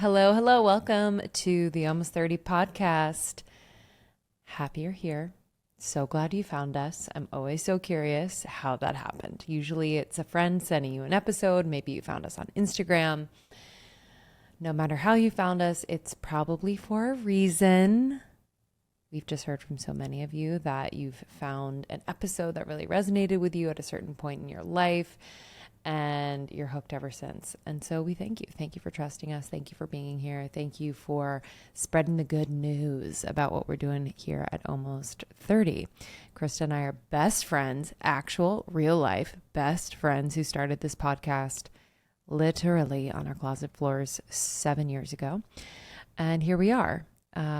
Hello, hello. Welcome to the Almost 30 podcast. Happy you're here. So glad you found us. I'm always so curious how that happened. Usually it's a friend sending you an episode. Maybe you found us on Instagram. No matter how you found us, it's probably for a reason. We've just heard from so many of you that you've found an episode that really resonated with you at a certain point in your life, and you're hooked ever since. And so we thank you. Thank you for trusting us. Thank you for being here. Thank you for spreading the good news about what we're doing here at Almost 30. Krista and I are best friends, actual real life best friends who started this podcast literally on our closet floors 7 years ago. And here we are.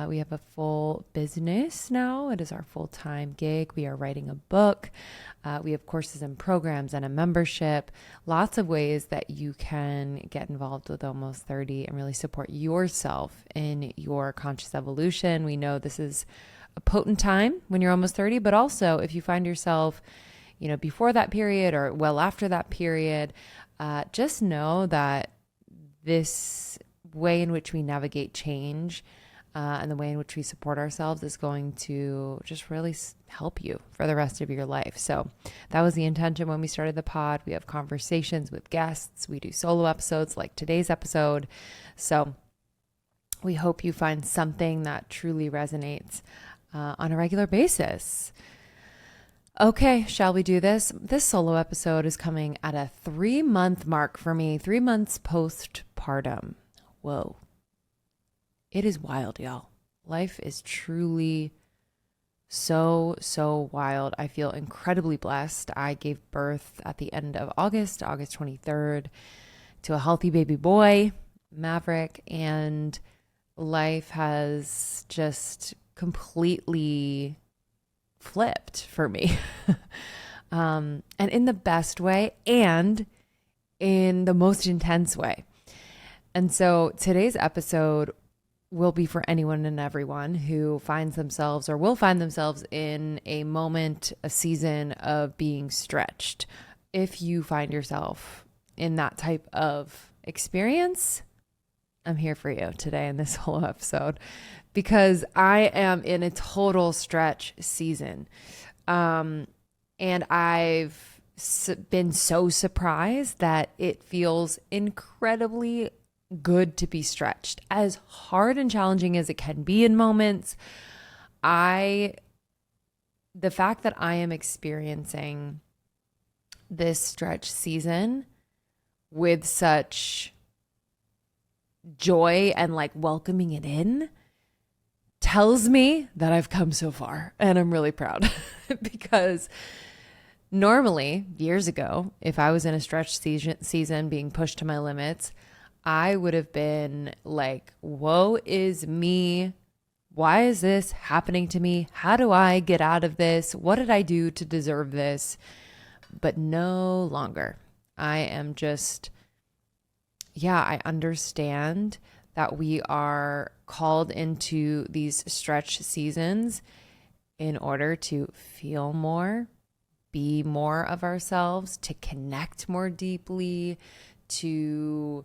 We have a full business now. It is our full-time gig. We are writing a book. We have courses and programs and a membership. Lots of ways that you can get involved with Almost 30 and really support yourself in your conscious evolution. We know this is a potent time when you're almost 30, but also if you find yourself, before that period or well after that period, just know that this way in which we navigate change and the way in which we support ourselves is going to just really help you for the rest of your life. So that was the intention when we started the pod. We have conversations with guests. We do solo episodes like today's episode. So we hope you find something that truly resonates on a regular basis. Okay, shall we do this? This solo episode is coming at a 3-month mark for me, 3 months postpartum. Whoa. It is wild, y'all. Life is truly so wild. I feel incredibly blessed. I gave birth at the end of August 23rd, to a healthy baby boy, Maverick, and life has just completely flipped for me. And in the best way and in the most intense way. And so today's episode will be for anyone and everyone who finds themselves or will find themselves in a moment, a season of being stretched. If you find yourself in that type of experience, I'm here for you today in this whole episode because I am in a total stretch season. And I've been so surprised that it feels incredibly good to be stretched. As hard and challenging as it can be in moments, the fact that I am experiencing this stretch season with such joy and like welcoming it in tells me that I've come so far, and I'm really proud because normally years ago, if I was in a stretch season being pushed to my limits, I would have been like, woe is me. Why is this happening to me? How do I get out of this? What did I do to deserve this? But no longer. I am just, I understand that we are called into these stretch seasons in order to feel more, be more of ourselves, to connect more deeply, to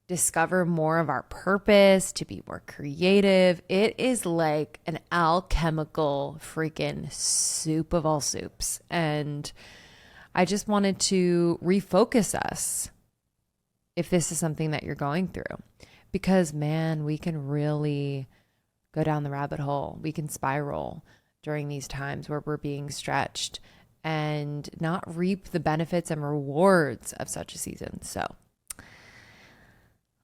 discover more of our purpose, to be more creative. It is like an alchemical freaking soup of all soups. And I just wanted to refocus us if this is something that you're going through. Because man, we can really go down the rabbit hole. We can spiral during these times where we're being stretched and not reap the benefits and rewards of such a season. So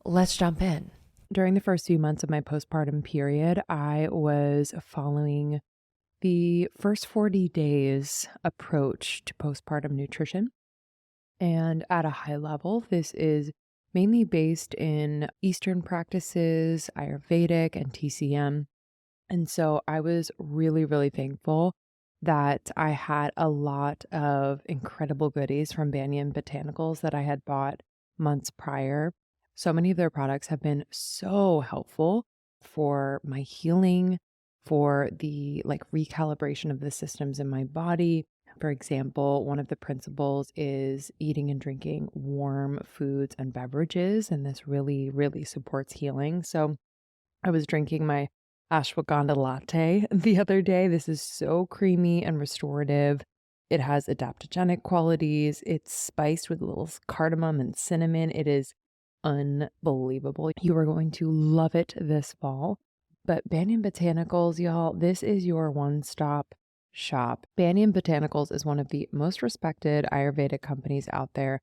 let's jump in. During the first few months of my postpartum period, I was following the first 40 days approach to postpartum nutrition. And at a high level, this is mainly based in Eastern practices, Ayurvedic and TCM. And so I was really, really thankful that I had a lot of incredible goodies from Banyan Botanicals that I had bought months prior. So many of their products have been so helpful for my healing, for the recalibration of the systems in my body, For example, one of the principles is eating and drinking warm foods and beverages, and this really, really supports healing. So I was drinking my ashwagandha latte the other day. This is so creamy and restorative. It has adaptogenic qualities. It's spiced with a little cardamom and cinnamon. It is unbelievable. You are going to love it this fall. But Banyan Botanicals, y'all, this is your one-stop shop. Banyan Botanicals is one of the most respected Ayurvedic companies out there.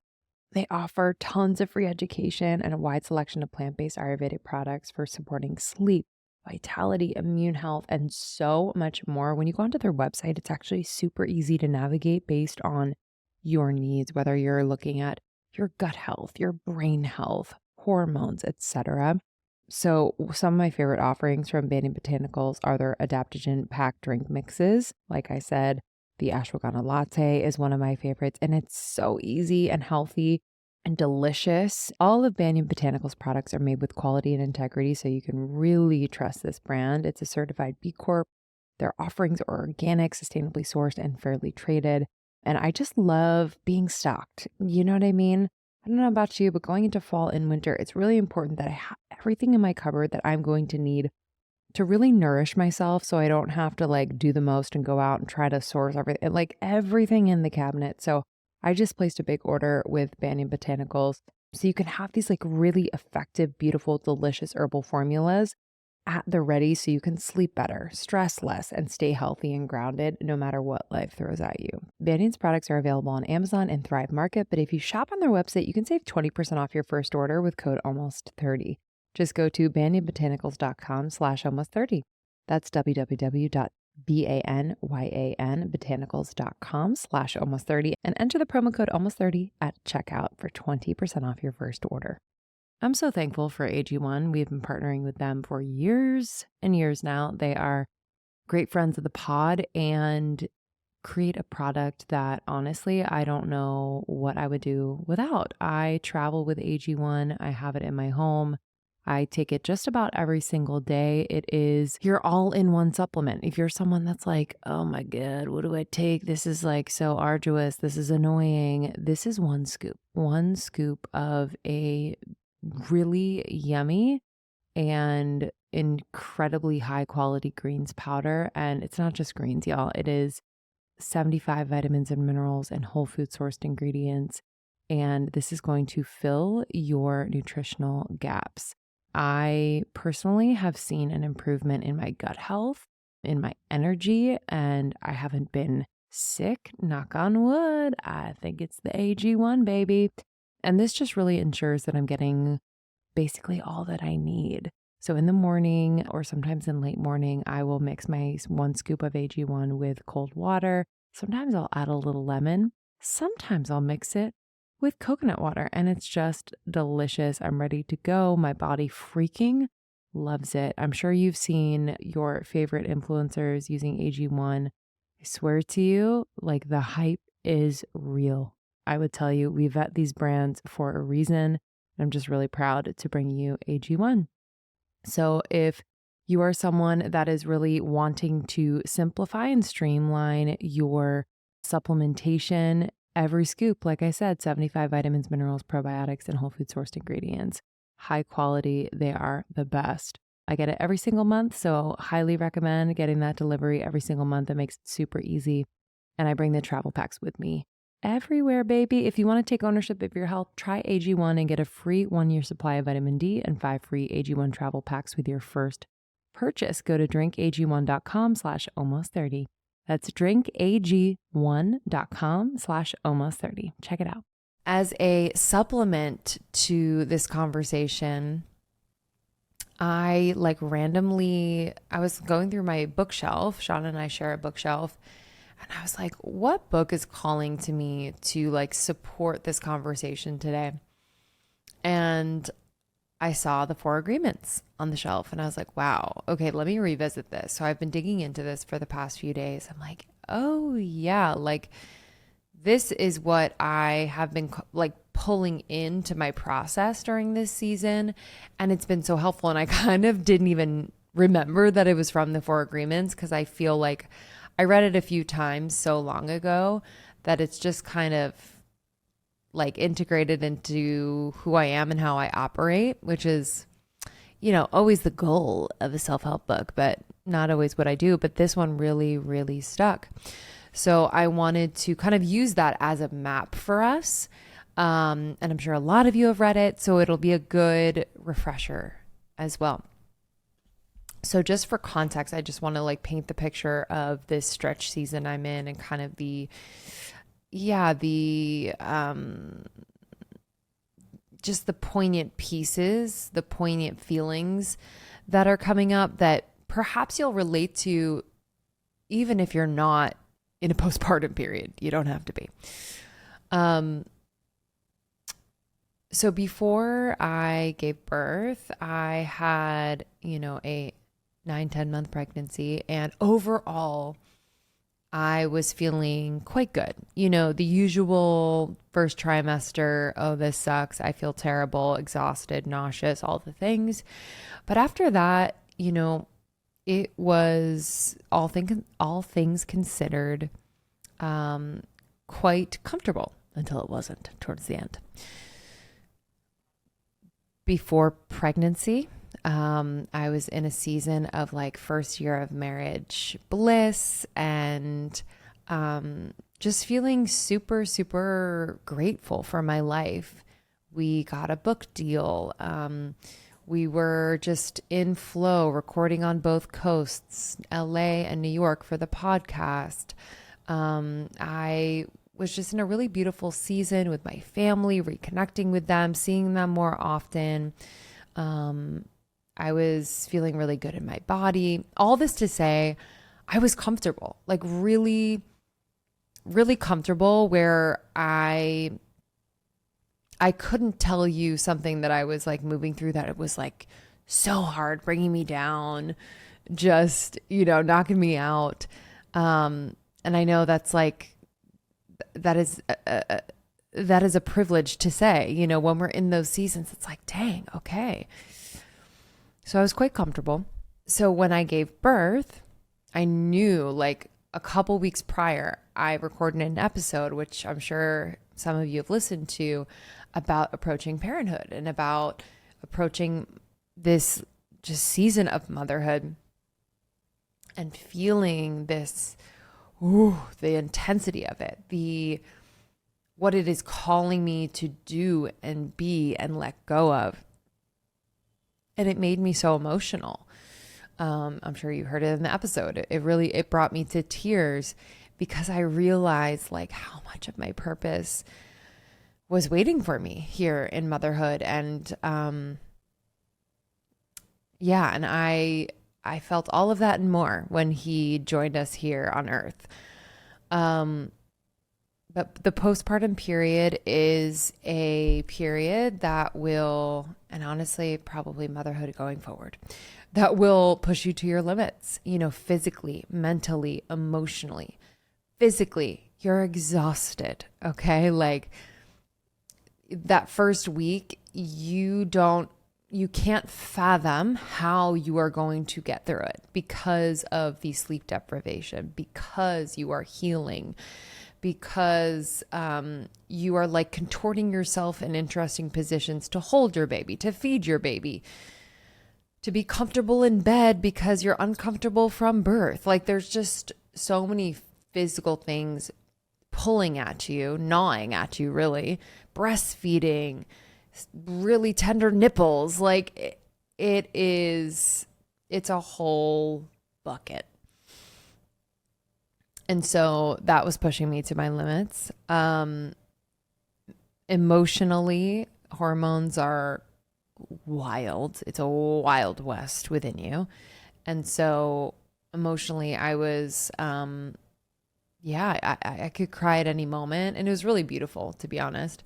They offer tons of free education and a wide selection of plant-based Ayurvedic products for supporting sleep, vitality, immune health, and so much more. When you go onto their website, it's actually super easy to navigate based on your needs, whether you're looking at your gut health, your brain health, hormones, etc. So some of my favorite offerings from Banyan Botanicals are their adaptogen packed drink mixes. Like I said, the ashwagandha latte is one of my favorites, and it's so easy and healthy and delicious. All of Banyan Botanicals products are made with quality and integrity, so you can really trust this brand. It's a certified B Corp. Their offerings are organic, sustainably sourced, and fairly traded. And I just love being stocked. You know what I mean? I don't know about you, but going into fall and winter, it's really important that I have everything in my cupboard that I'm going to need to really nourish myself, so I don't have to like do the most and go out and try to source everything, like everything in the cabinet. So I just placed a big order with Banyan Botanicals, so you can have these like really effective, beautiful, delicious herbal formulas at the ready, so you can sleep better, stress less, and stay healthy and grounded no matter what life throws at you. Banyan's products are available on Amazon and Thrive Market, but if you shop on their website, you can save 20% off your first order with code ALMOST30. Just go to banyanbotanicals.com/almost30. That's www.banyanbotanicals.com/almost30 and enter the promo code almost30 at checkout for 20% off your first order. I'm so thankful for AG1. We've been partnering with them for years and years now. They are great friends of the pod and create a product that honestly, I don't know what I would do without. I travel with AG1. I have it in my home. I take it just about every single day. It is your all-in-one supplement. If you're someone that's like, oh my God, what do I take? This is like so arduous. This is annoying. This is one scoop of a really yummy and incredibly high quality greens powder. And it's not just greens, y'all. It is 75 vitamins and minerals and whole food sourced ingredients. And this is going to fill your nutritional gaps. I personally have seen an improvement in my gut health, in my energy, and I haven't been sick, knock on wood. I think it's the AG1, baby. And this just really ensures that I'm getting basically all that I need. So in the morning or sometimes in late morning, I will mix my 1 scoop of AG1 with cold water. Sometimes I'll add a little lemon. Sometimes I'll mix it with coconut water, and it's just delicious. I'm ready to go. My body freaking loves it. I'm sure you've seen your favorite influencers using AG1. I swear to you, like the hype is real. I would tell you, we vet these brands for a reason. I'm just really proud to bring you AG1. So if you are someone that is really wanting to simplify and streamline your supplementation, every scoop, like I said, 75 vitamins, minerals, probiotics, and whole food sourced ingredients. High quality, they are the best. I get it every single month, so highly recommend getting that delivery every single month. It makes it super easy. And I bring the travel packs with me everywhere, baby. If you want to take ownership of your health, try AG1 and get a free 1-year supply of vitamin D and 5 free AG1 travel packs with your first purchase. Go to drinkag1.com/almost30. That's drinkag1.com/almost30. Check it out. As a supplement to this conversation, I was going through my bookshelf. Sean and I share a bookshelf. And I was like, what book is calling to me to like support this conversation today? And I saw the 4 Agreements on the shelf and I was like, wow, okay, let me revisit this. So I've been digging into this for the past few days. I'm like, oh yeah, like this is what I have been like pulling into my process during this season. And it's been so helpful. And I kind of didn't even remember that it was from the 4 Agreements because I feel like I read it a few times so long ago that it's just kind of like integrated into who I am and how I operate, which is, always the goal of a self-help book, but not always what I do. But this one really, really stuck. So I wanted to kind of use that as a map for us. And I'm sure a lot of you have read it, so it'll be a good refresher as well. So just for context, I just want to like paint the picture of this stretch season I'm in and kind of just the poignant pieces, the poignant feelings that are coming up that perhaps you'll relate to even if you're not in a postpartum period. You don't have to be. So before I gave birth, I had, a 9-10 month pregnancy, and overall I was feeling quite good. The usual first trimester, oh, this sucks. I feel terrible, exhausted, nauseous, all the things. But after that, it was all things considered, quite comfortable until it wasn't towards the end. Before pregnancy, I was in a season of like first year of marriage bliss and just feeling super, super grateful for my life. We got a book deal. We were just in flow, recording on both coasts, LA and New York, for the podcast. I was just in a really beautiful season with my family, reconnecting with them, seeing them more often. I was feeling really good in my body. All this to say, I was comfortable, like really, really comfortable, where I couldn't tell you something that I was like moving through that it was like so hard, bringing me down, just, knocking me out. And I know that's like, that is a privilege to say, when we're in those seasons, it's like, dang, okay. So I was quite comfortable. So when I gave birth, I knew like a couple weeks prior, I recorded an episode, which I'm sure some of you have listened to, about approaching parenthood and about approaching this just season of motherhood and feeling this, the intensity of it, what it is calling me to do and be and let go of. And it made me so emotional. I'm sure you heard it in the episode. It brought me to tears because I realized like how much of my purpose was waiting for me here in motherhood. And, and I felt all of that and more when he joined us here on earth. But the postpartum period is a period that will, and honestly, probably motherhood going forward, that will push you to your limits, physically, mentally, emotionally. Physically, you're exhausted, okay? Like that first week, you can't fathom how you are going to get through it because of the sleep deprivation, because you are healing, because you are like contorting yourself in interesting positions to hold your baby, to feed your baby, to be comfortable in bed because you're uncomfortable from birth. Like there's just so many physical things pulling at you, gnawing at you, really. Breastfeeding, really tender nipples. Like it's a whole bucket. And so that was pushing me to my limits. Emotionally, hormones are wild. It's a wild west within you. And so emotionally, I was, I could cry at any moment. And it was really beautiful, to be honest,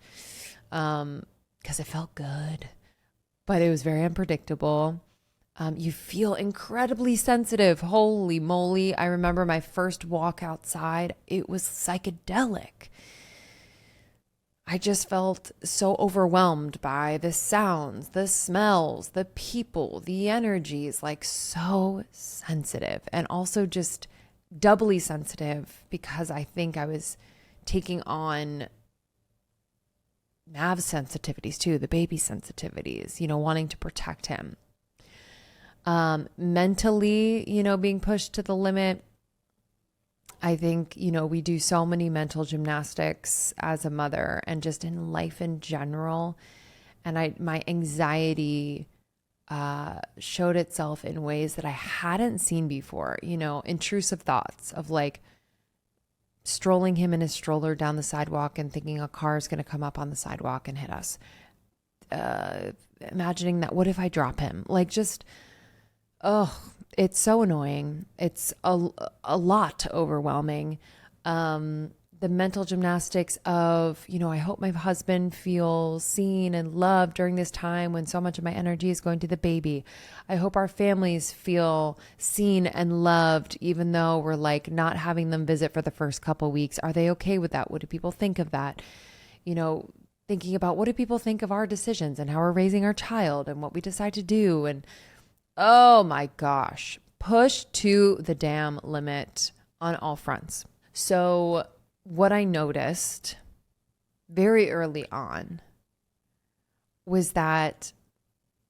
because it felt good, but it was very unpredictable. You feel incredibly sensitive. Holy moly. I remember my first walk outside. It was psychedelic. I just felt so overwhelmed by the sounds, the smells, the people, the energies, like so sensitive and also just doubly sensitive because I think I was taking on Mav's sensitivities too, the baby sensitivities, wanting to protect him. Mentally, being pushed to the limit. I think, we do so many mental gymnastics as a mother and just in life in general. And my anxiety showed itself in ways that I hadn't seen before, intrusive thoughts of like strolling him in his stroller down the sidewalk and thinking a car is going to come up on the sidewalk and hit us. Imagining that, what if I drop him? Like just, it's so annoying. It's a lot overwhelming. The mental gymnastics of, I hope my husband feels seen and loved during this time when so much of my energy is going to the baby. I hope our families feel seen and loved, even though we're like not having them visit for the first couple weeks. Are they okay with that? What do people think of that? Thinking about what do people think of our decisions and how we're raising our child and what we decide to do. And oh my gosh, push to the damn limit on all fronts. So what I noticed very early on was that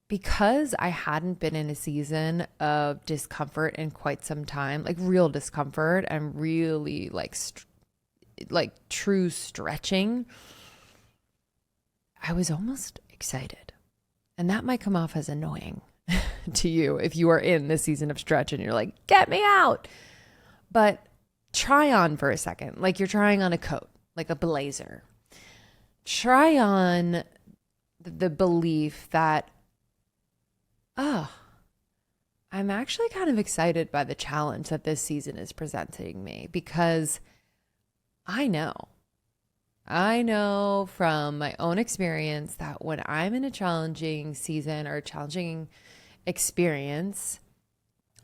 because I hadn't been in a season of discomfort in quite some time, like real discomfort and really like true stretching, I was almost excited. And that might come off as annoying to you if you are in this season of stretch and you're like, get me out. But try on for a second, like you're trying on a coat, like a blazer. Try on the belief that, I'm actually kind of excited by the challenge that this season is presenting me, because I know from my own experience that when I'm in a challenging season or a challenging experience,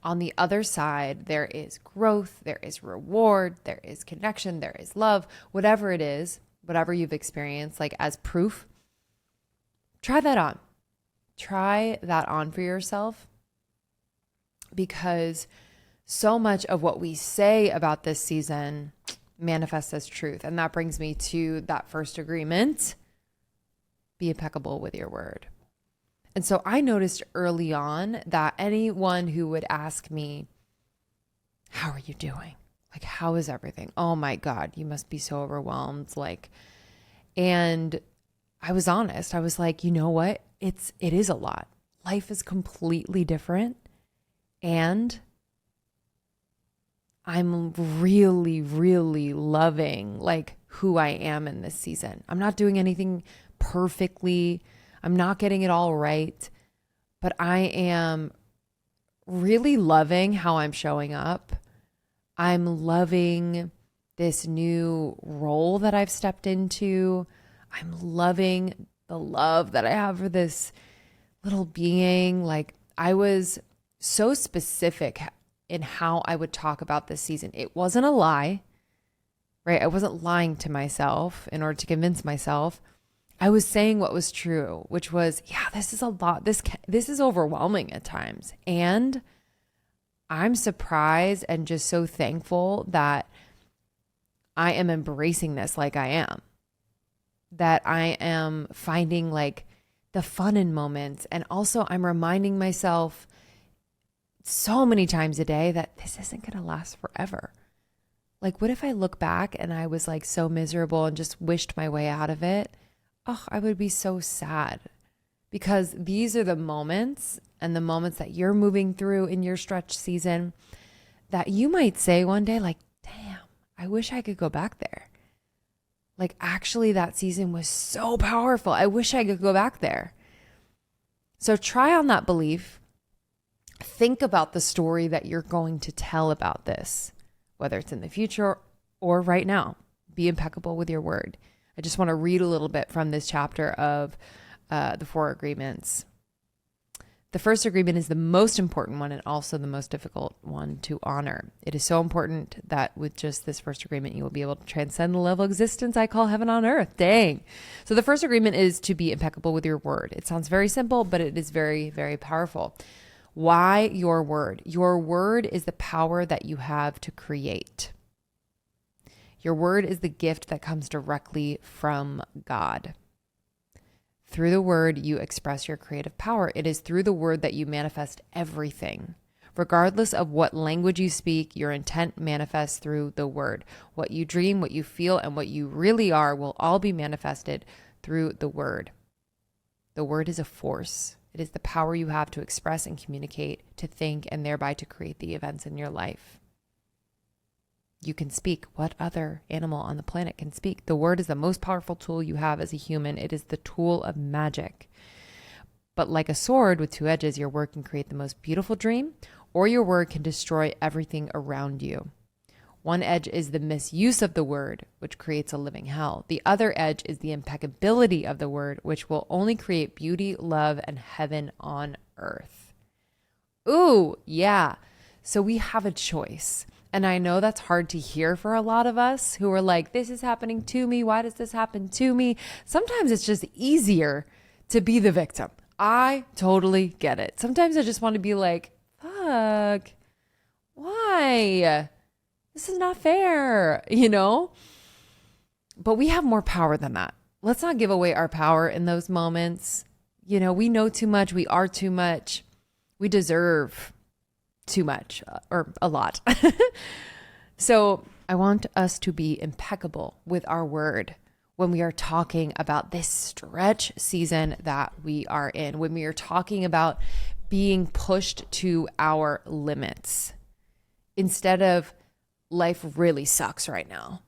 on the other side, there is growth, there is reward, there is connection, there is love, whatever it is, whatever you've experienced, like as proof, try that on. Try that on for yourself, because so much of what we say about this season manifests as truth. And that brings me to that first agreement: be impeccable with your word. And so I noticed early on that anyone who would ask me, how are you doing? Like, how is everything? Oh my God, you must be so overwhelmed. And I was honest. I was like, you know what? It is a lot. Life is completely different. And I'm really, really loving like who I am in this season. I'm not doing anything perfectly. I'm not getting it all right, but I am really loving how I'm showing up. I'm loving this new role that I've stepped into. I'm loving the love that I have for this little being. Like, I was so specific in how I would talk about this season. It wasn't a lie, right? I wasn't lying to myself in order to convince myself. I was saying what was true, which was, yeah, this is a lot. This is overwhelming at times. And I'm surprised and just so thankful that I am embracing this like I am. That I am finding like the fun in moments. And also I'm reminding myself so many times a day that this isn't going to last forever. Like, what if I look back and I was like so miserable and just wished my way out of it? Oh, I would be so sad, because these are the moments and the moments that you're moving through in your stretch season that you might say one day, like, damn, I wish I could go back there. Like, actually, that season was so powerful. I wish I could go back there. So try on that belief. Think about the story that you're going to tell about this, whether it's in the future or right now. Be impeccable with your word. I just want to read a little bit from this chapter of the 4 agreements. The first agreement is the most important one and also the most difficult one to honor. It is so important that with just this first agreement, you will be able to transcend the level of existence I call heaven on earth. Dang. So the first agreement is to be impeccable with your word. It sounds very simple, but it is very, very powerful. Why your word? Your word is the power that you have to create. Your word is the gift that comes directly from God. Through the word, you express your creative power. It is through the word that you manifest everything. Regardless of what language you speak, your intent manifests through the word. What you dream, what you feel, and what you really are will all be manifested through the word. The word is a force. It is the power you have to express and communicate, to think, and thereby to create the events in your life. You can speak. What other animal on the planet can speak? The word is the most powerful tool you have as a human. It is the tool of magic. But like a sword with two edges, your word can create the most beautiful dream, or your word can destroy everything around you. One edge is the misuse of the word, which creates a living hell. The other edge is the impeccability of the word, which will only create beauty, love, and heaven on earth. Ooh, yeah. So we have a choice. And I know that's hard to hear for a lot of us who are like, this is happening to me. Why does this happen to me? Sometimes it's just easier to be the victim. I totally get it. Sometimes I just want to be like, fuck, why? This is not fair, But we have more power than that. Let's not give away our power in those moments. We know too much. We are too much. We deserve too much or a lot. So I want us to be impeccable with our word when we are talking about this stretch season that we are in, when we are talking about being pushed to our limits instead of life really sucks right now.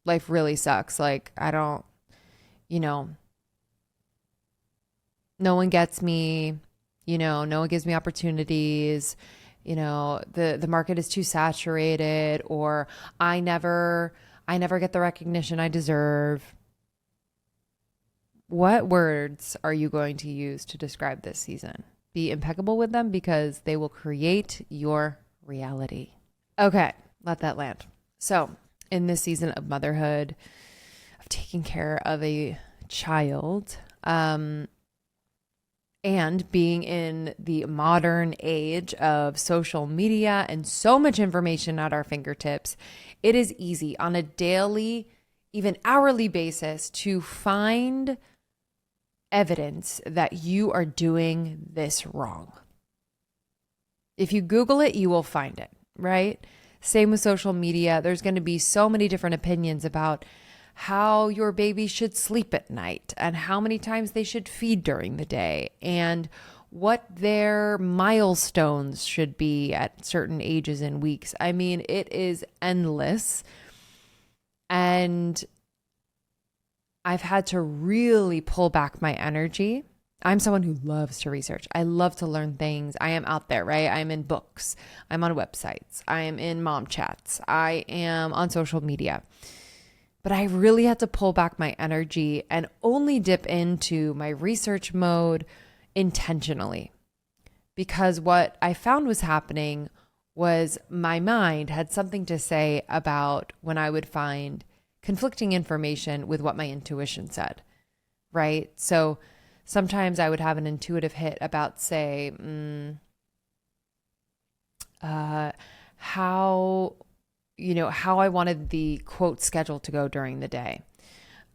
Life really sucks. Like, no one gets me. No one gives me opportunities. The market is too saturated, or I never get the recognition I deserve. What words are you going to use to describe this season? Be impeccable with them because they will create your reality. Okay, let that land. So, in this season of motherhood, of taking care of a child, and being in the modern age of social media and so much information at our fingertips, it is easy on a daily, even hourly basis to find evidence that you are doing this wrong. If you Google it, you will find it, right? Same with social media. There's going to be so many different opinions about how your baby should sleep at night and how many times they should feed during the day and what their milestones should be at certain ages and weeks. I mean, it is endless. And I've had to really pull back my energy. I'm someone who loves to research. I love to learn things. I am out there, right? I'm in books. I'm on websites. I am in mom chats. I am on social media. But I really had to pull back my energy and only dip into my research mode intentionally. Because what I found was happening was my mind had something to say about when I would find conflicting information with what my intuition said, right? So sometimes I would have an intuitive hit about, say, how I wanted the quote schedule to go during the day,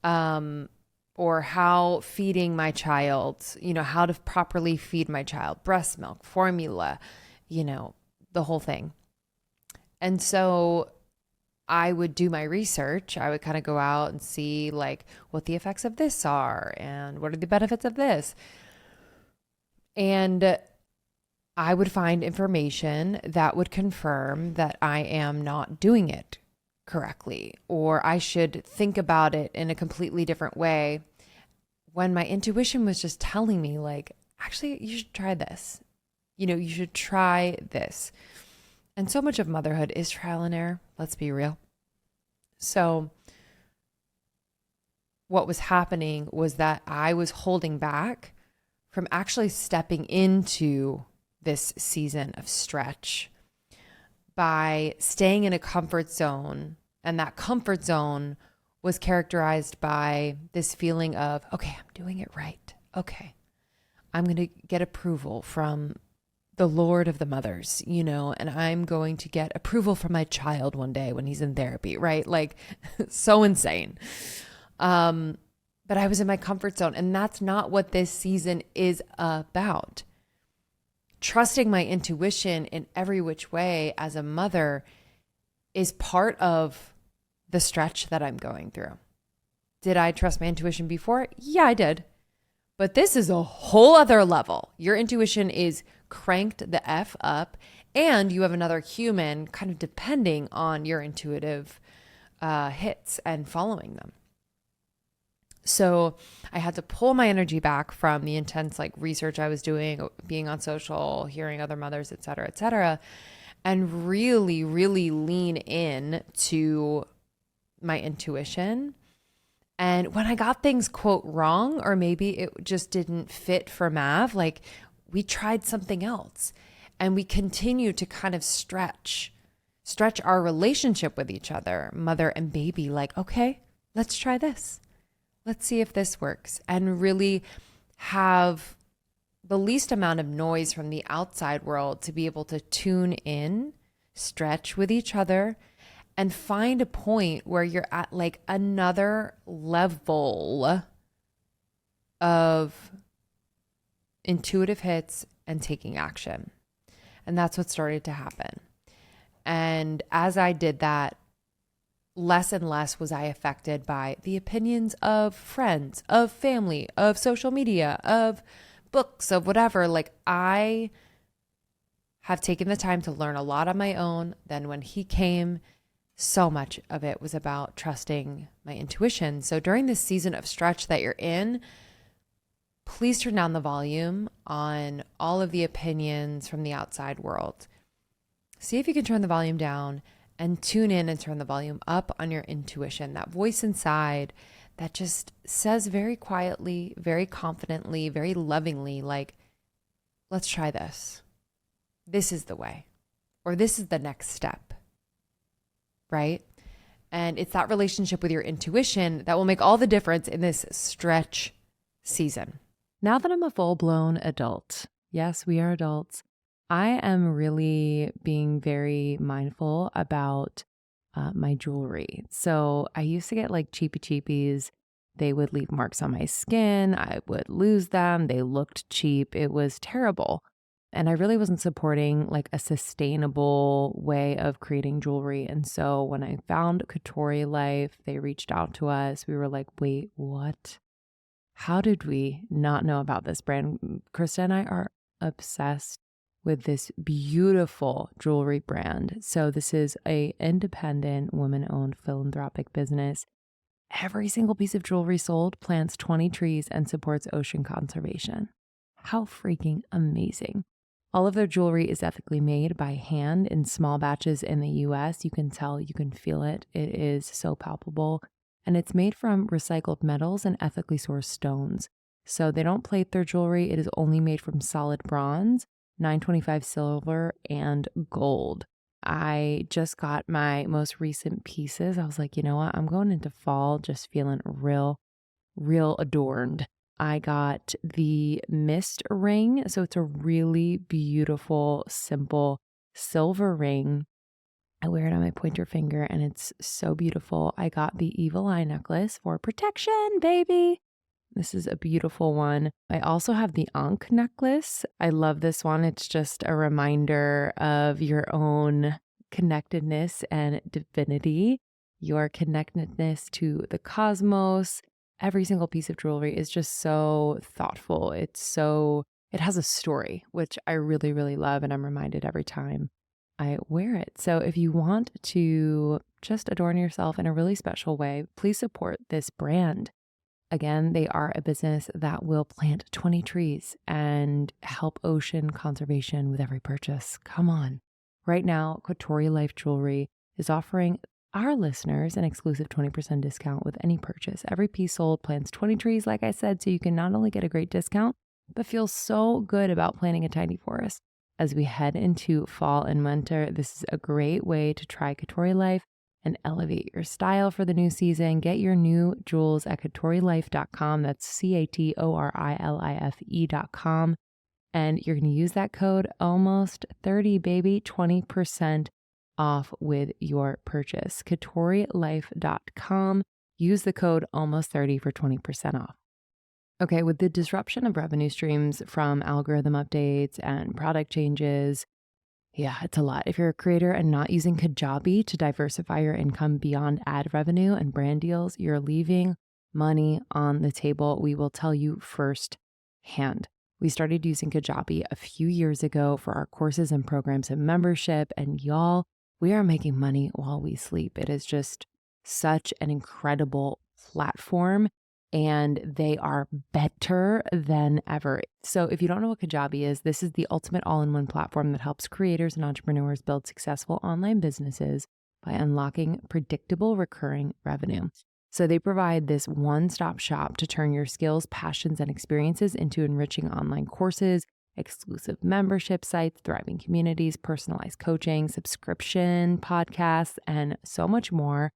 or how feeding my child, how to properly feed my child, breast milk, formula, the whole thing. And so I would do my research. I would kind of go out and see like what the effects of this are and what are the benefits of this. And I would find information that would confirm that I am not doing it correctly, or I should think about it in a completely different way, when my intuition was just telling me like, actually, you should try this. You should try this. And so much of motherhood is trial and error. Let's be real. So what was happening was that I was holding back from actually stepping into this season of stretch by staying in a comfort zone. And that comfort zone was characterized by this feeling of, okay, I'm doing it right. Okay, I'm going to get approval from the Lord of the mothers, and I'm going to get approval from my child one day when he's in therapy, right? Like so insane. But I was in my comfort zone, and that's not what this season is about. Trusting my intuition in every which way as a mother is part of the stretch that I'm going through. Did I trust my intuition before? Yeah, I did. But this is a whole other level. Your intuition is cranked the F up, and you have another human kind of depending on your intuitive hits and following them. So I had to pull my energy back from the intense research I was doing, being on social, hearing other mothers, et cetera, and really, really lean in to my intuition. And when I got things, quote, wrong, or maybe it just didn't fit for Mav, we tried something else, and we continue to kind of stretch our relationship with each other, mother and baby. Okay, let's try this. Let's see if this works, and really have the least amount of noise from the outside world to be able to tune in, stretch with each other, and find a point where you're at another level of intuitive hits and taking action. And that's what started to happen. And as I did that, less and less was I affected by the opinions of friends, of family, of social media, of books, of whatever. I have taken the time to learn a lot on my own. Then when he came, so much of it was about trusting my intuition. So during this season of stretch that you're in, please turn down the volume on all of the opinions from the outside world. See if you can turn the volume down and tune in and turn the volume up on your intuition, that voice inside that just says very quietly, very confidently, very lovingly, let's try this. This is the way, or this is the next step. Right? And it's that relationship with your intuition that will make all the difference in this stretch season. Now that I'm a full-blown adult, yes, we are adults, I am really being very mindful about my jewelry. So I used to get cheapies. They would leave marks on my skin. I would lose them. They looked cheap. It was terrible. And I really wasn't supporting a sustainable way of creating jewelry. And so when I found Couture Life, they reached out to us. We were like, wait, what? How did we not know about this brand? Krista and I are obsessed with this beautiful jewelry brand. So this is a independent, woman-owned philanthropic business. Every single piece of jewelry sold plants 20 trees and supports ocean conservation. How freaking amazing. All of their jewelry is ethically made by hand in small batches in the US. You can tell, you can feel it. It is so palpable. And it's made from recycled metals and ethically sourced stones. So they don't plate their jewelry. It is only made from solid bronze, 925 silver, and gold. I just got my most recent pieces. I was like, you know what? I'm going into fall just feeling real adorned. I got the mist ring. So it's a really beautiful, simple silver ring. I wear it on my pointer finger and it's so beautiful. I got the evil eye necklace for protection, baby. This is a beautiful one. I also have the Ankh necklace. I love this one. It's just a reminder of your own connectedness and divinity, your connectedness to the cosmos. Every single piece of jewelry is just so thoughtful. It has a story, which I really, really love. And I'm reminded every time I wear it. So if you want to just adorn yourself in a really special way, please support this brand. Again, they are a business that will plant 20 trees and help ocean conservation with every purchase. Come on. Right now, Couture Life Jewelry is offering our listeners an exclusive 20% discount with any purchase. Every piece sold plants 20 trees, like I said, so you can not only get a great discount, but feel so good about planting a tiny forest. As we head into fall and winter, this is a great way to try Couture Life and elevate your style for the new season. Get your new jewels at katorilife.com. That's CATORILIFE.com. And you're going to use that code almost30, baby, 20% off with your purchase. katorilife.com. Use the code almost30 for 20% off. Okay, with the disruption of revenue streams from algorithm updates and product changes, yeah, it's a lot. If you're a creator and not using Kajabi to diversify your income beyond ad revenue and brand deals, you're leaving money on the table. We will tell you firsthand. We started using Kajabi a few years ago for our courses and programs and membership. And y'all, we are making money while we sleep. It is just such an incredible platform, and they are better than ever. So if you don't know what Kajabi is, this is the ultimate all-in-one platform that helps creators and entrepreneurs build successful online businesses by unlocking predictable recurring revenue. So they provide this one-stop shop to turn your skills, passions, and experiences into enriching online courses, exclusive membership sites, thriving communities, personalized coaching, subscription podcasts, and so much more.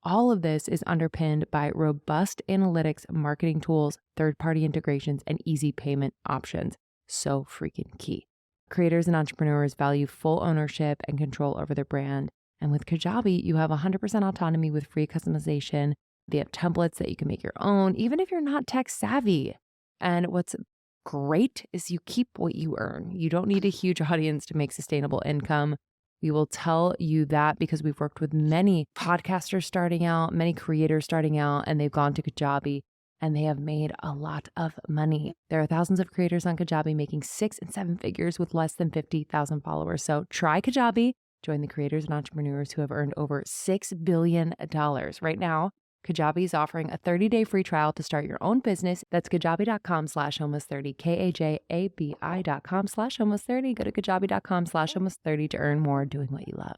All of this is underpinned by robust analytics, marketing tools, third-party integrations, and easy payment options. So freaking key. Creators and entrepreneurs value full ownership and control over their brand. And with Kajabi, you have 100% autonomy with free customization. They have templates that you can make your own, even if you're not tech savvy. And what's great is you keep what you earn. You don't need a huge audience to make sustainable income. We will tell you that because we've worked with many podcasters starting out, many creators starting out, and they've gone to Kajabi and they have made a lot of money. There are thousands of creators on Kajabi making 6 and 7 figures with less than 50,000 followers. So try Kajabi. Join the creators and entrepreneurs who have earned over $6 billion. Right now, Kajabi is offering a 30-day free trial to start your own business. That's kajabi.com/almost30, kajabi.com/almost30. Go to kajabi.com/almost30 to earn more doing what you love.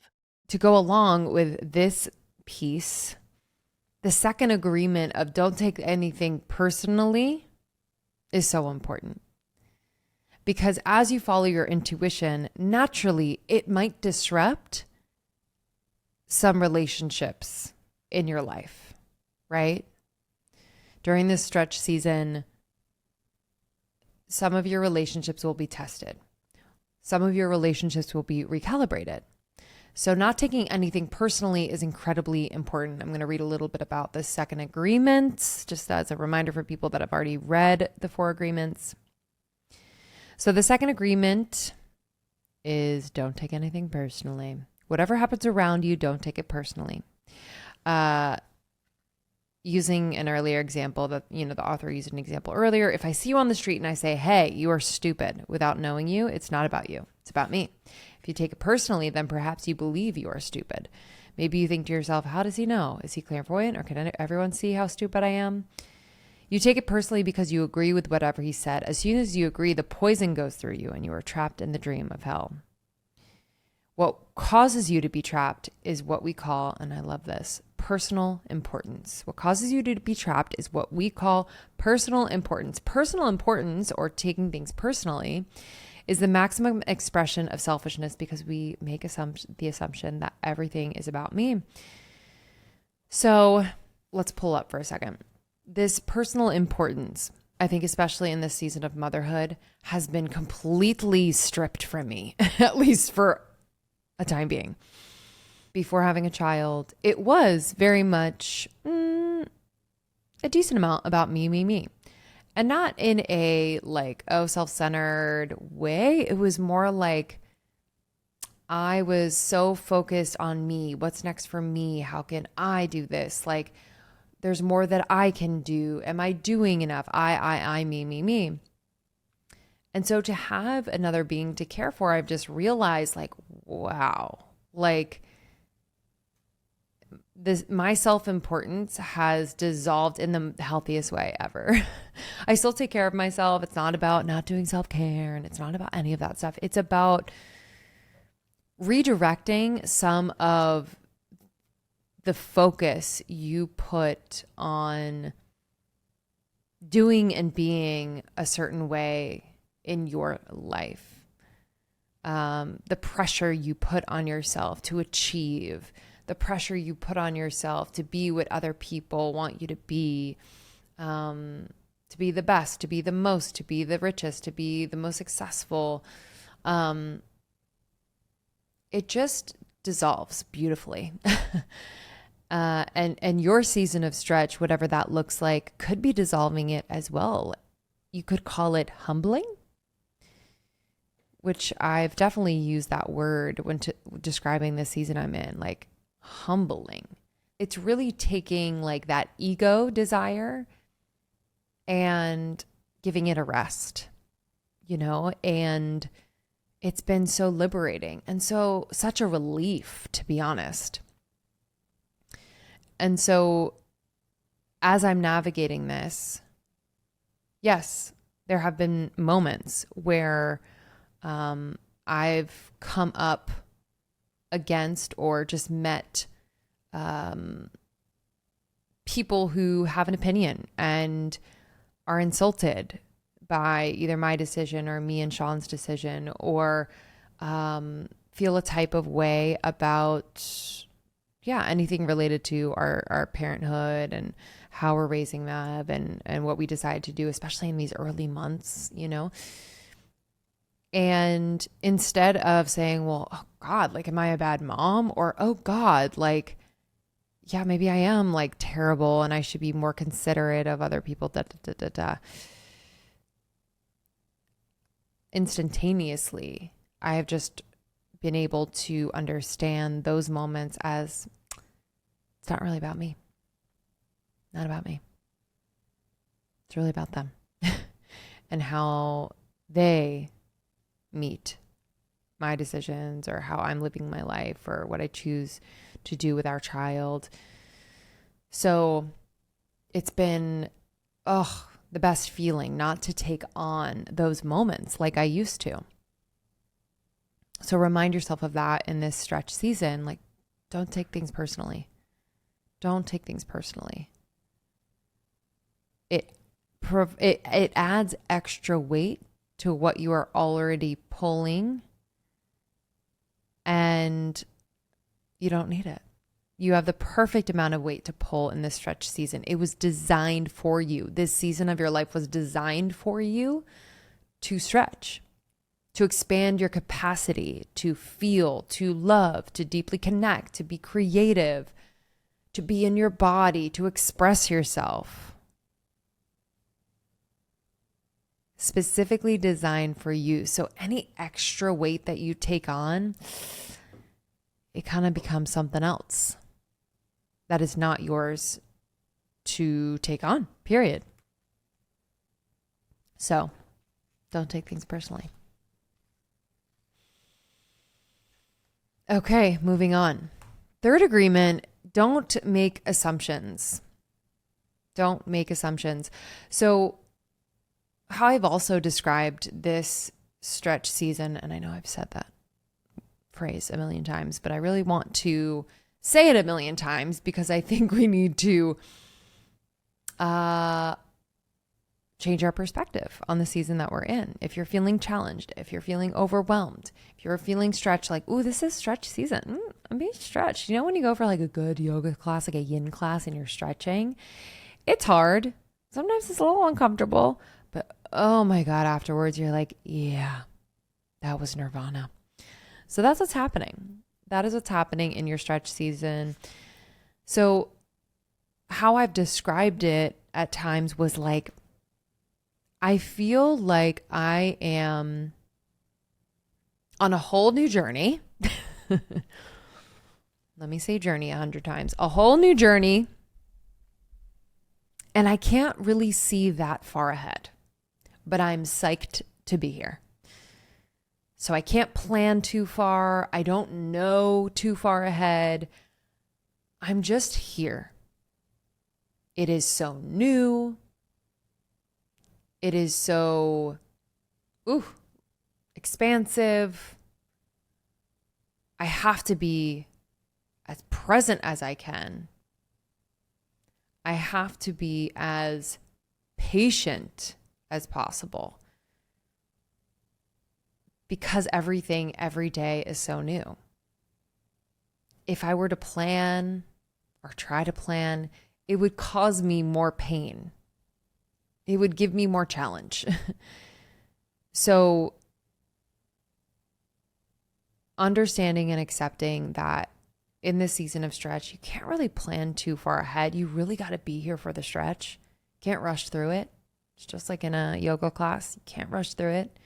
To go along with this piece, the second agreement of don't take anything personally is so important. Because as you follow your intuition, naturally, it might disrupt some relationships in your life. Right? During this stretch season, some of your relationships will be tested. Some of your relationships will be recalibrated. So not taking anything personally is incredibly important. I'm going to read a little bit about the second agreement, just as a reminder for people that have already read the 4 agreements. So the second agreement is don't take anything personally. Whatever happens around you, don't take it personally. Using an earlier example that, the author used an example earlier. If I see you on the street and I say, hey, you are stupid without knowing you, it's not about you. It's about me. If you take it personally, then perhaps you believe you are stupid. Maybe you think to yourself, how does he know? Is he clairvoyant, or can everyone see how stupid I am? You take it personally because you agree with whatever he said. As soon as you agree, the poison goes through you and you are trapped in the dream of hell. What causes you to be trapped is what we call, and I love this, personal importance. What causes you to be trapped is what we call personal importance. Personal importance, or taking things personally, is the maximum expression of selfishness because we make the assumption that everything is about me. So let's pull up for a second. This personal importance, I think especially in this season of motherhood, has been completely stripped from me, at least for a time being. Before having a child, it was very much a decent amount about me. And not in a self-centered way. It was more like I was so focused on me. What's next for me? How can I do this? There's more that I can do. Am I doing enough? I, me. And so to have another being to care for, I've just realized wow, my self-importance has dissolved in the healthiest way ever. I still take care of myself. It's not about not doing self-care, and it's not about any of that stuff. It's about redirecting some of the focus you put on doing and being a certain way in your life. The pressure you put on yourself to achieve, the pressure you put on yourself to be what other people want you to be the best, to be the most, to be the richest, to be the most successful. It just dissolves beautifully. And your season of stretch, whatever that looks like, could be dissolving it as well. You could call it humbling, which I've definitely used that word when describing the season I'm in, like humbling. It's really taking like that ego desire and giving it a rest, and it's been so liberating and such a relief, to be honest. And so as I'm navigating this, yes, there have been moments where I've come up against or just met people who have an opinion and are insulted by either my decision or me and Sean's decision, or feel a type of way about, anything related to our parenthood and how we're raising them and what we decide to do, especially in these early months, And instead of saying, well, oh God, like, am I a bad mom? Or, oh God, like, yeah, maybe I am like terrible and I should be more considerate of other people, Instantaneously, I have just been able to understand those moments as it's not really about me. Not about me. It's really about them and how they meet my decisions or how I'm living my life or what I choose to do with our child. So it's been, the best feeling not to take on those moments like I used to. So remind yourself of that in this stretch season. Like, don't take things personally. Don't take things personally. It adds extra weight to what you are already pulling, and you don't need it. You have the perfect amount of weight to pull in this stretch season. It was designed for you. This season of your life was designed for you to stretch, to expand your capacity, to feel, to love, to deeply connect, to be creative, to be in your body, to express yourself. Specifically designed for you. So any extra weight that you take on, it kind of becomes something else that is not yours to take on, period. So don't take things personally. Okay, moving on. Third agreement, don't make assumptions. Don't make assumptions. So how I've also described this stretch season, and I know I've said that phrase a million times, but I really want to say it a million times because I think we need to change our perspective on the season that we're in. If you're feeling challenged, if you're feeling overwhelmed, if you're feeling stretched, like, ooh, this is stretch season. I'm being stretched. When you go for like a good yoga class, like a yin class, and you're stretching, it's hard. Sometimes it's a little uncomfortable, but oh my God, afterwards you're like, yeah, that was nirvana. So that's what's happening. That is what's happening in your stretch season. So how I've described it at times was like, I feel like I am on a whole new journey. Let me say journey 100 times. A whole new journey. And I can't really see that far ahead, but I'm psyched to be here. So I can't plan too far. I don't know too far ahead. I'm just here. It is so new. It is so, expansive. I have to be as present as I can. I have to be as patient as possible because everything every day is so new. if I were to plan or try to plan, it would cause me more pain. It would give me more challenge. So understanding and accepting that in this season of stretch, you can't really plan too far ahead. You really got to be here for the stretch. Can't rush through it. It's just like in a yoga class. You can't rush through it.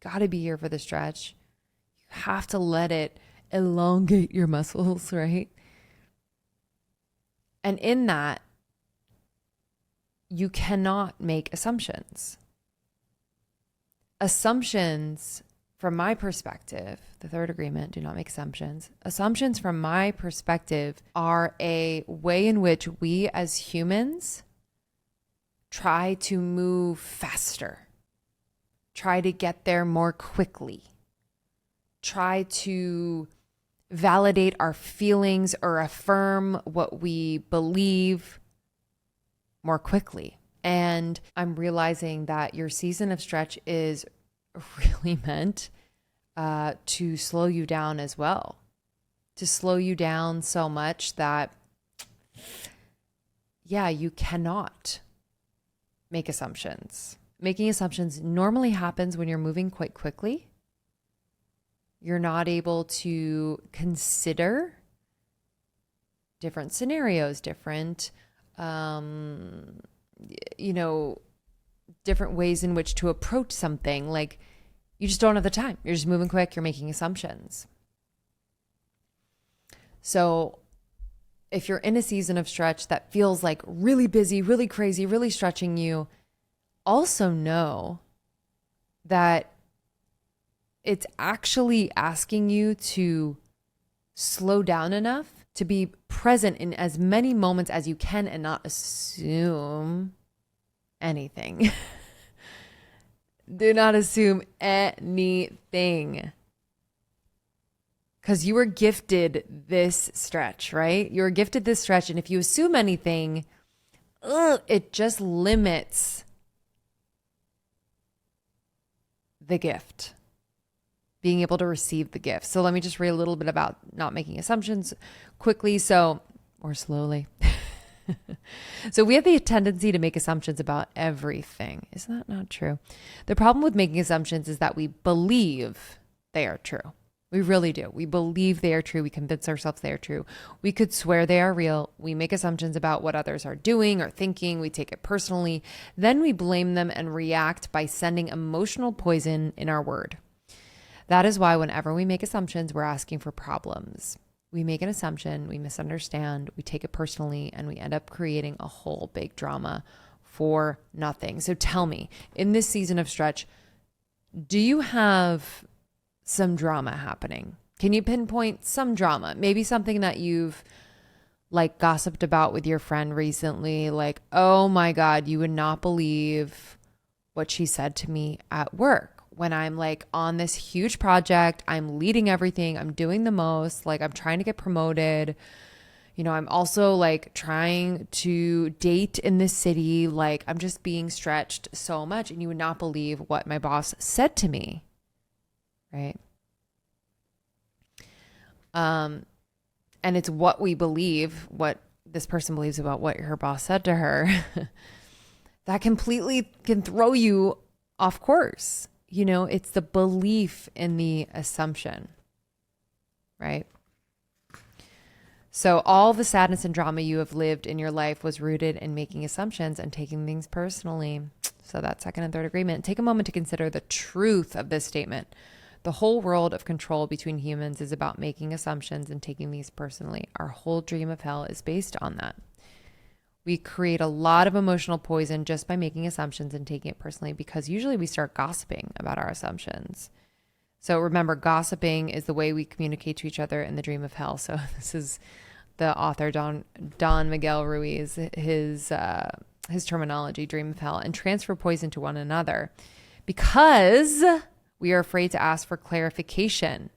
Got to be here for the stretch. You have to let it elongate your muscles, right? And in that, you cannot make assumptions. Assumptions, from my perspective, the third agreement, do not make assumptions. Assumptions, from my perspective, are a way in which we as humans try to move faster, try to get there more quickly, try to validate our feelings or affirm what we believe more quickly. And I'm realizing that your season of stretch is really meant to slow you down as well, to slow you down so much that, yeah, you cannot make assumptions. Making assumptions normally happens when you're moving quite quickly. You're not able to consider different scenarios, different different ways in which to approach something. Like, you just don't have the time. You're just moving quick. You're making assumptions. So if you're in a season of stretch that feels like really busy, really crazy, really stretching you, also know that it's actually asking you to slow down enough to be present in as many moments as you can and not assume anything. Do not assume anything. Because you were gifted this stretch, right? You were gifted this stretch. And if you assume anything, it just limits the gift, being able to receive the gift. So let me just read a little bit about not making assumptions quickly. Or slowly. So we have the tendency to make assumptions about everything. Is that not true? The problem with making assumptions is that we believe they are true. We really do. We believe they are true. We convince ourselves they are true. We could swear they are real. We make assumptions about what others are doing or thinking. We take it personally. Then we blame them and react by sending emotional poison in our word. That is why whenever we make assumptions, we're asking for problems. We make an assumption, we misunderstand, we take it personally, and we end up creating a whole big drama for nothing. So tell me, in this season of stretch, do you have some drama happening? Can you pinpoint some drama? Maybe something that you've like gossiped about with your friend recently, like, oh my God, you would not believe what she said to me at work. When I'm like on this huge project, I'm leading everything, I'm doing the most, like I'm trying to get promoted. You know, I'm also like trying to date in this city. Like I'm just being stretched so much, and you would not believe what my boss said to me. Right. And it's what we believe, what this person believes about what her boss said to her that completely can throw you off course. You know, it's the belief in the assumption, right? So all the sadness and drama you have lived in your life was rooted in making assumptions and taking things personally. So that second and third agreement. Take a moment to consider the truth of this statement. The whole world of control between humans is about making assumptions and taking these personally. Our whole dream of hell is based on that. We create a lot of emotional poison just by making assumptions and taking it personally, because usually we start gossiping about our assumptions. So remember, gossiping is the way we communicate to each other in the dream of hell. So this is the author, Don Miguel Ruiz, his terminology, dream of hell, and transfer poison to one another because we are afraid to ask for clarification.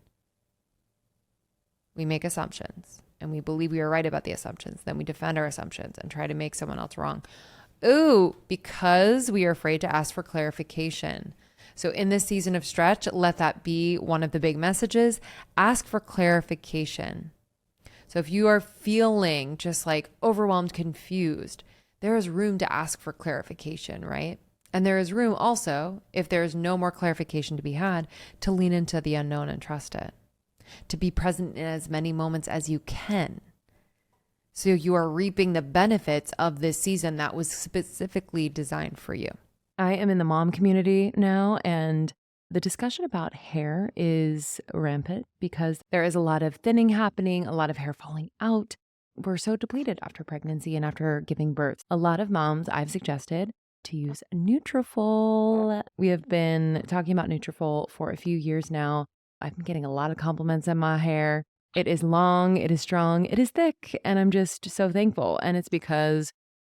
We make assumptions. And we believe we are right about the assumptions. Then we defend our assumptions and try to make someone else wrong. Ooh, because we are afraid to ask for clarification. So in this season of stretch, let that be one of the big messages. Ask for clarification. So if you are feeling just like overwhelmed, confused, there is room to ask for clarification, right? And there is room also, if there is no more clarification to be had, to lean into the unknown and trust it, to be present in as many moments as you can. So you are reaping the benefits of this season that was specifically designed for you. I am in the mom community now, and the discussion about hair is rampant because there is a lot of thinning happening, a lot of hair falling out. We're so depleted after pregnancy and after giving birth. A lot of moms I've suggested to use Nutrafol. We have been talking about Nutrafol for a few years now. I've been getting a lot of compliments on my hair. It is long, it is strong, it is thick, and I'm just so thankful. And it's because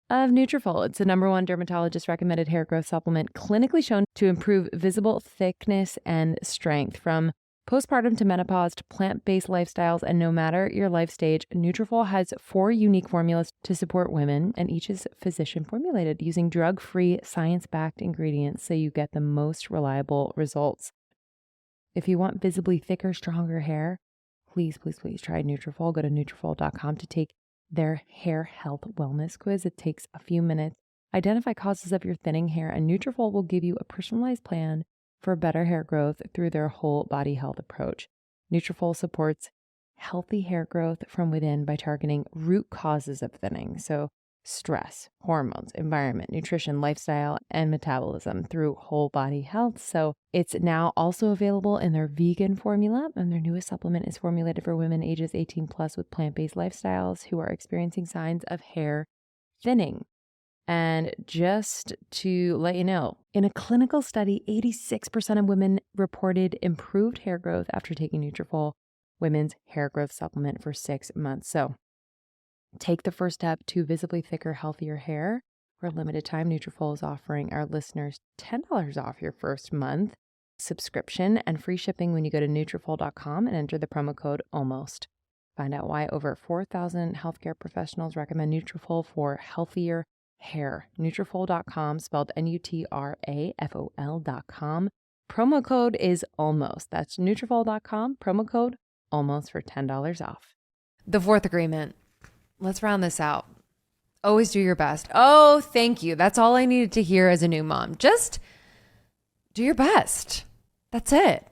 of Nutrafol. It's the #1 dermatologist recommended hair growth supplement, clinically shown to improve visible thickness and strength. From postpartum to menopause to plant-based lifestyles, and no matter your life stage, Nutrafol has 4 unique formulas to support women, and each is physician formulated using drug-free, science-backed ingredients so you get the most reliable results. If you want visibly thicker, stronger hair, please try Nutrafol. Go to Nutrafol.com to take their hair health wellness quiz. It takes a few minutes. Identify causes of your thinning hair, and Nutrafol will give you a personalized plan for better hair growth through their whole body health approach. Nutrafol supports healthy hair growth from within by targeting root causes of thinning. So stress, hormones, environment, nutrition, lifestyle, and metabolism through whole body health. So it's now also available in their vegan formula, and their newest supplement is formulated for women ages 18 plus with plant-based lifestyles who are experiencing signs of hair thinning. And just to let you know, in a clinical study, 86% of women reported improved hair growth after taking Nutrafol, women's hair growth supplement, for 6 months. So take the first step to visibly thicker, healthier hair. For a limited time, Nutrafol is offering our listeners $10 off your first month subscription and free shipping when you go to Nutrafol.com and enter the promo code ALMOST. Find out why over 4,000 healthcare professionals recommend Nutrafol for healthier hair. Nutrafol.com, spelled Nutrafol.com. Promo code is ALMOST. That's Nutrafol.com, promo code ALMOST for $10 off. The fourth agreement. Let's round this out. Always do your best. Oh, thank you. That's all I needed to hear as a new mom. Just do your best. That's it.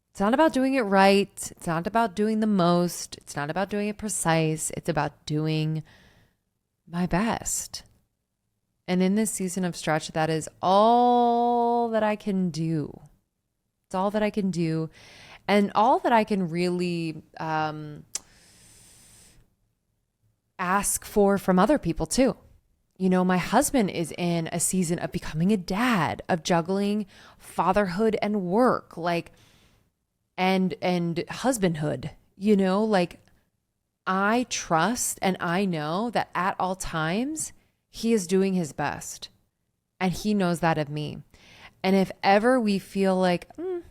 It's not about doing it right. It's not about doing the most. It's not about doing it precise. It's about doing my best. And in this season of stretch, that is all that I can do. It's all that I can do. And all that I can really ask for from other people too. You know, my husband is in a season of becoming a dad, of juggling fatherhood and work, like, and husbandhood, you know, like, I trust and I know that at all times he is doing his best, and he knows that of me. And if ever we feel like, you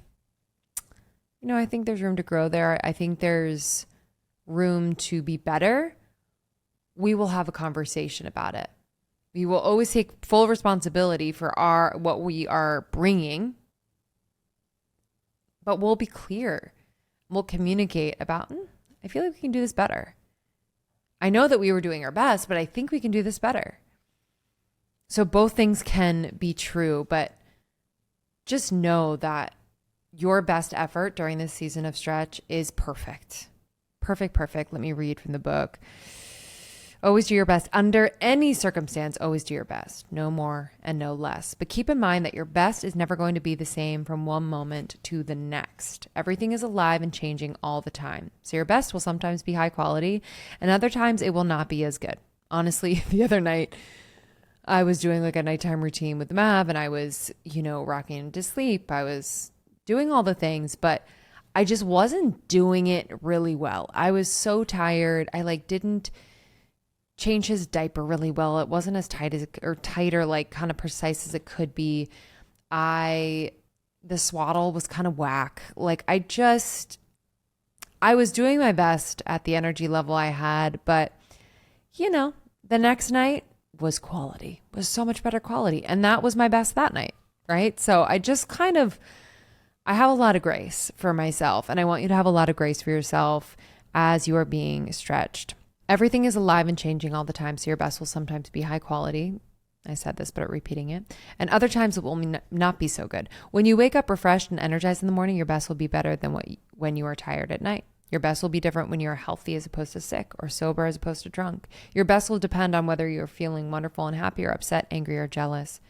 know, I think there's room to grow there, I think there's room to be better, we will have a conversation about it. We will always take full responsibility for what we are bringing, but we'll be clear. We'll communicate about, I feel like we can do this better. I know that we were doing our best, but I think we can do this better. So both things can be true, but just know that your best effort during this season of stretch is perfect. Perfect. Let me read from the book. Always do your best. Under any circumstance, always do your best. No more and no less. But keep in mind that your best is never going to be the same from one moment to the next. Everything is alive and changing all the time. So your best will sometimes be high quality, and other times it will not be as good. Honestly, the other night, I was doing like a nighttime routine with Mav, and I was, you know, rocking him to sleep. I was doing all the things, but I just wasn't doing it really well. I was so tired. I didn't change his diaper really well. It wasn't as tight or like kind of precise as it could be. The swaddle was kind of whack. I was doing my best at the energy level I had, but you know, the next night was so much better quality. And that was my best that night. Right. So I have a lot of grace for myself, and I want you to have a lot of grace for yourself as you are being stretched. Everything is alive and changing all the time, so your best will sometimes be high quality. I said this, but repeating it. And other times it will not be so good. When you wake up refreshed and energized in the morning, your best will be better than when you are tired at night. Your best will be different when you are healthy as opposed to sick, or sober as opposed to drunk. Your best will depend on whether you're feeling wonderful and happy, or upset, angry, or jealous.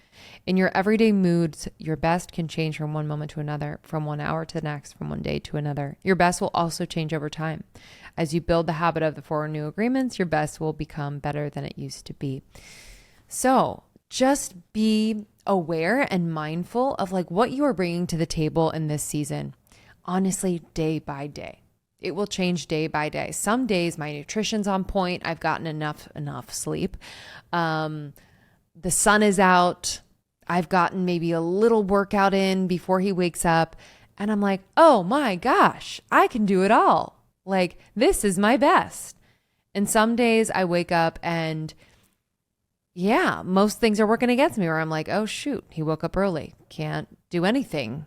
In your everyday moods, your best can change from one moment to another, from 1 hour to the next, from one day to another. Your best will also change over time. As you build the habit of the 4 new agreements, your best will become better than it used to be. So just be aware and mindful of like what you are bringing to the table in this season. Honestly, day by day. It will change day by day. Some days my nutrition's on point. I've gotten enough sleep. The sun is out. I've gotten maybe a little workout in before he wakes up. And I'm like, oh my gosh, I can do it all. Like, this is my best. And some days I wake up and yeah, most things are working against me, where I'm like, oh shoot, he woke up early. Can't do anything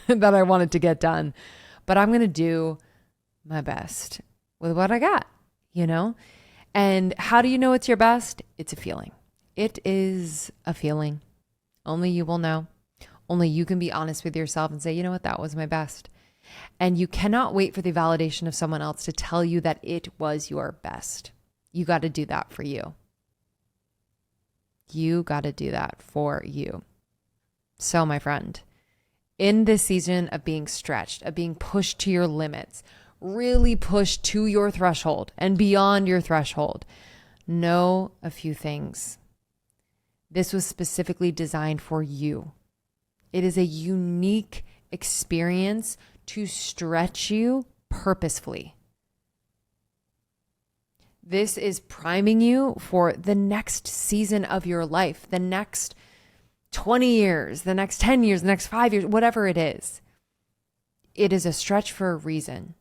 that I wanted to get done. But I'm going to do my best with what I got, you know? And how do you know it's your best? It's a feeling. It is a feeling. Only you will know. Only you can be honest with yourself and say, you know what, that was my best. And you cannot wait for the validation of someone else to tell you that it was your best. You got to do that for you. You got to do that for you. So, my friend, in this season of being stretched, of being pushed to your limits, really pushed to your threshold and beyond your threshold, know a few things. This was specifically designed for you. It is a unique experience to stretch you purposefully. This is priming you for the next season of your life, the next 20 years, the next 10 years, the next 5 years, whatever it is. It is a stretch for a reason.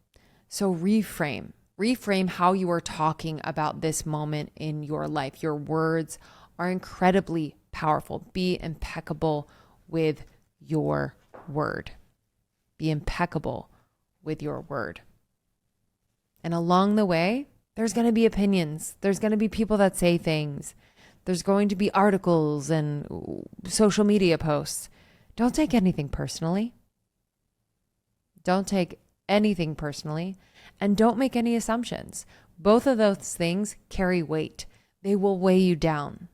So reframe how you are talking about this moment in your life. Your words are incredibly powerful. Be impeccable with your word. Be impeccable with your word. And along the way, there's going to be opinions. There's going to be people that say things. There's going to be articles and social media posts. Don't take anything personally. Don't take anything personally, and don't make any assumptions. Both of those things carry weight. They will weigh you down.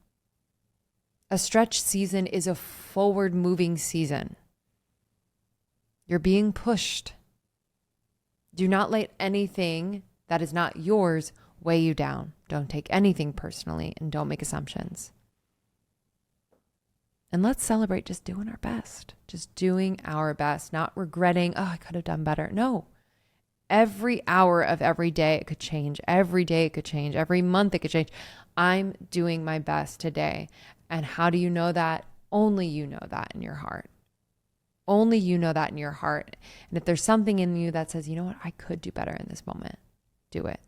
A stretch season is a forward-moving season. You're being pushed. Do not let anything that is not yours weigh you down. Don't take anything personally, and don't make assumptions. And let's celebrate just doing our best. Just doing our best, not regretting, oh, I could have done better. No. Every hour of every day it could change. Every day it could change. Every month it could change. I'm doing my best today. And how do you know that? Only you know that in your heart. Only you know that in your heart. And if there's something in you that says, you know what, I could do better in this moment, do it.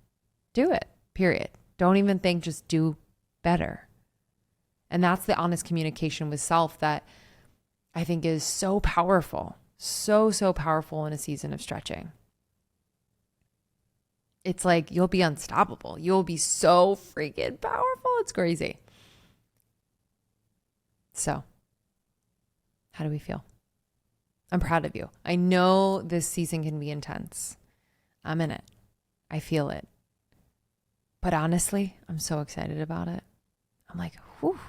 Do it, period. Don't even think, just do better. And that's the honest communication with self that I think is so powerful. So powerful in a season of stretching. It's like you'll be unstoppable. You'll be so freaking powerful. It's crazy. So, how do we feel? I'm proud of you. I know this season can be intense. I'm in it. I feel it. But honestly, I'm so excited about it. I'm like, whew,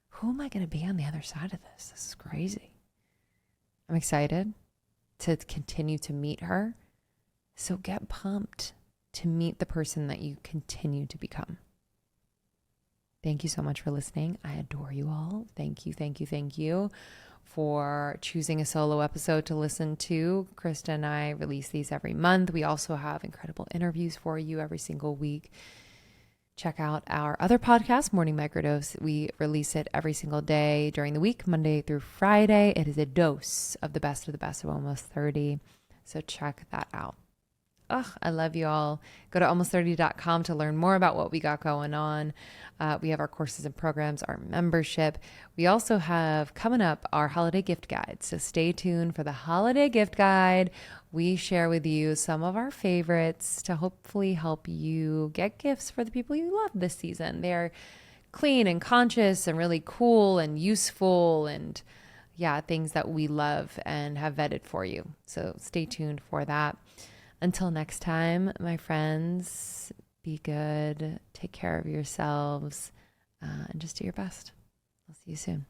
who am I going to be on the other side of this? This is crazy. I'm excited to continue to meet her. So get pumped to meet the person that you continue to become. Thank you so much for listening. I adore you all. Thank you for choosing a solo episode to listen to. Krista and I release these every month. We also have incredible interviews for you every single week. Check out our other podcast, Morning Microdose. We release it every single day during the week, Monday through Friday. It is a dose of the best of Almost 30. So check that out. I love you all. Go to almost30.com to learn more about what we got going on. We have our courses and programs, our membership. We also have coming up our holiday gift guide. So stay tuned for the holiday gift guide. We share with you some of our favorites to hopefully help you get gifts for the people you love this season. They're clean and conscious and really cool and useful and things that we love and have vetted for you. So stay tuned for that. Until next time, my friends, be good, take care of yourselves, and just do your best. I'll see you soon.